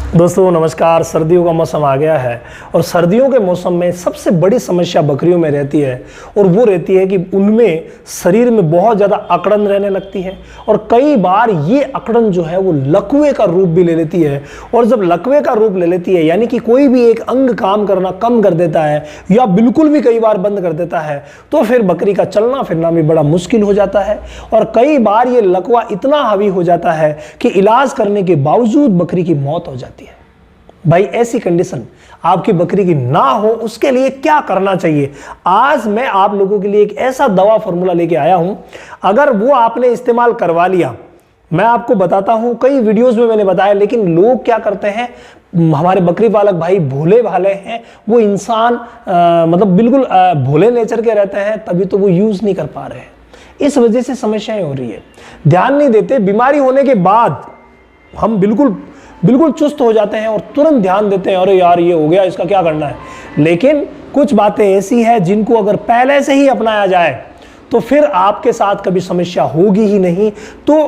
दोस्तों नमस्कार। सर्दियों का मौसम आ गया है और सर्दियों के मौसम में सबसे बड़ी समस्या बकरियों में रहती है और वो रहती है कि उनमें शरीर में बहुत ज़्यादा अकड़न रहने लगती है और कई बार ये अकड़न जो है वो लकवे का रूप भी ले लेती है। और जब लकवे का रूप ले लेती है यानी कि कोई भी एक अंग काम करना कम कर देता है या बिल्कुल भी कई बार बंद कर देता है तो फिर बकरी का चलना फिरना भी बड़ा मुश्किल हो जाता है। और कई बार ये लकवा इतना हावी हो जाता है कि इलाज करने के बावजूद बकरी की मौत हो जाती है। भाई ऐसी कंडीशन आपकी बकरी की ना हो उसके लिए क्या करना चाहिए, आज मैं आप लोगों के लिए एक ऐसा दवा फॉर्मूला लेके आया हूं। अगर वो आपने इस्तेमाल करवा लिया, मैं आपको बताता हूं, कई वीडियोस में मैंने बताया, लेकिन लोग क्या करते हैं, हमारे बकरी पालक भाई भोले भाले हैं, वो इंसान मतलब बिल्कुल भोले नेचर के रहते हैं, तभी तो वो यूज नहीं कर पा रहे हैं। इस वजह से समस्याएं हो रही है, ध्यान नहीं देते। बीमारी होने के बाद हम बिल्कुल चुस्त हो जाते हैं और तुरंत ध्यान देते हैं, अरे यार ये हो गया, इसका क्या करना है। लेकिन कुछ बातें ऐसी हैं जिनको अगर पहले से ही अपनाया जाए तो फिर आपके साथ कभी समस्या होगी ही नहीं। तो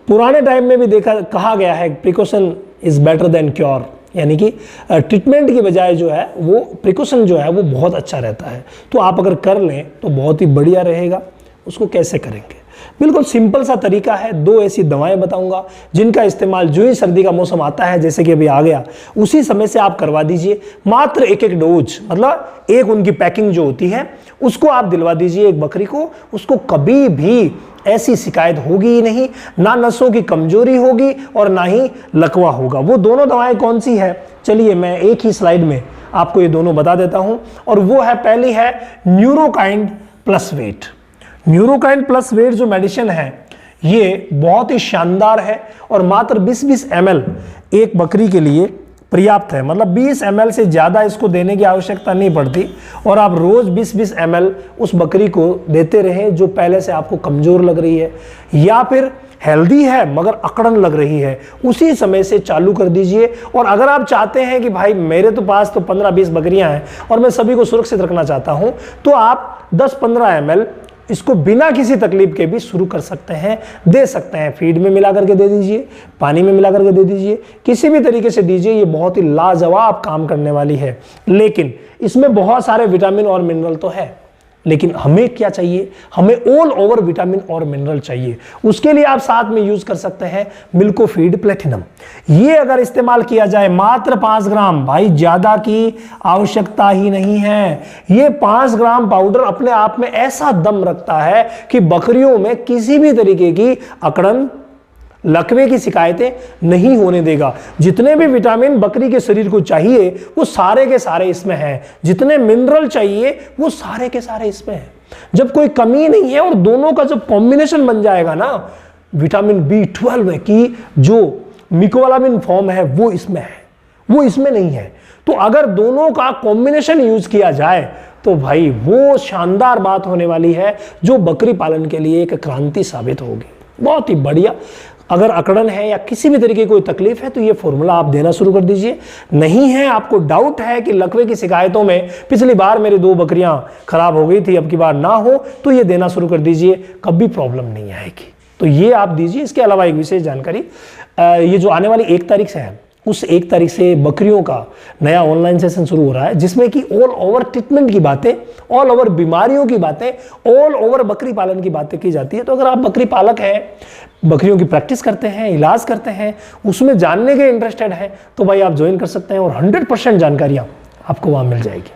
पुराने टाइम में भी कहा गया है, precaution is better than cure, यानी कि ट्रीटमेंट की बजाय जो है वो प्रिकॉशन जो है वो बहुत अच्छा रहता है। तो आप अगर कर लें तो बहुत ही बढ़िया रहेगा। उसको कैसे करेंगे, बिल्कुल सिंपल सा तरीका है। दो ऐसी दवाएं बताऊंगा जिनका इस्तेमाल जो ही सर्दी का मौसम आता है, जैसे कि अभी आ गया, उसी समय से आप करवा दीजिए। मात्र एक एक डोज, मतलब एक उनकी पैकिंग जो होती है उसको आप दिलवा दीजिए एक बकरी को। उसको कभी भी ऐसी शिकायत होगी ही नहीं, ना नसों की कमजोरी होगी और ना ही लकवा होगा। वो दोनों दवाएं कौन सी है, चलिए मैं एक ही स्लाइड में आपको ये दोनों बता देता हूं। और वो है, पहली है Neurokind plus weight. Neurokind plus weight जो मेडिसिन है ये बहुत ही शानदार है और मात्र 20-20 ml एक बकरी के लिए पर्याप्त है। मतलब 20 ml से ज़्यादा इसको देने की आवश्यकता नहीं पड़ती और आप रोज़ 20-20 ml उस बकरी को देते रहें जो पहले से आपको कमज़ोर लग रही है या फिर हेल्दी है मगर अकड़न लग रही है, उसी समय से चालू कर दीजिए। और अगर आप चाहते हैं कि भाई मेरे तो पास तो 15-20 बकरियां हैं और मैं सभी को सुरक्षित रखना चाहता हूं, तो आप 10-15 ml इसको बिना किसी तकलीफ के भी शुरू कर सकते हैं, दे सकते हैं। फीड में मिला करके दे दीजिए, पानी में मिला करके दे दीजिए, किसी भी तरीके से दीजिए। ये बहुत ही लाजवाब काम करने वाली है। लेकिन इसमें बहुत सारे विटामिन और मिनरल तो है, लेकिन हमें क्या चाहिए, हमें ऑल ओवर विटामिन और मिनरल चाहिए। उसके लिए आप साथ में यूज कर सकते हैं मिल्कोफीड प्लेटिनम। ये अगर इस्तेमाल किया जाए मात्र 5 ग्राम, भाई ज्यादा की आवश्यकता ही नहीं है। ये 5 ग्राम पाउडर अपने आप में ऐसा दम रखता है कि बकरियों में किसी भी तरीके की अकड़न, लकवे की शिकायतें नहीं होने देगा। जितने भी विटामिन बकरी के शरीर को चाहिए वो सारे के सारे इसमें हैं, जितने मिनरल चाहिए वो सारे के सारे इसमें हैं। जब कोई कमी नहीं है और दोनों का जब कॉम्बिनेशन बन जाएगा ना, विटामिन B12 की जो मिकोलामिन फॉर्म है वो इसमें है, वो इसमें नहीं है। तो अगर दोनों का कॉम्बिनेशन यूज किया जाए तो भाई वो शानदार बात होने वाली है जो बकरी पालन के लिए एक क्रांति साबित होगी। बहुत ही बढ़िया। अगर अकड़न है या किसी भी तरीके की कोई तकलीफ है तो ये फॉर्मूला आप देना शुरू कर दीजिए। नहीं है, आपको डाउट है कि लकवे की शिकायतों में पिछली बार मेरी 2 बकरियां खराब हो गई थी, अब की बार ना हो, तो ये देना शुरू कर दीजिए, कभी प्रॉब्लम नहीं आएगी। तो ये आप दीजिए। इसके अलावा एक विशेष जानकारी, ये जो आने वाली 1 तारीख से है, उस 1 तारीख से बकरियों का नया ऑनलाइन सेशन शुरू हो रहा है, जिसमें कि ऑल ओवर ट्रीटमेंट की बातें, ऑल ओवर बीमारियों की बातें, ऑल ओवर बकरी पालन की बातें की जाती है। तो अगर आप बकरी पालक हैं, बकरियों की प्रैक्टिस करते हैं, इलाज करते हैं, उसमें जानने के इंटरेस्टेड हैं, तो भाई आप ज्वाइन कर सकते हैं और 100% जानकारियां आपको वहां मिल जाएगी।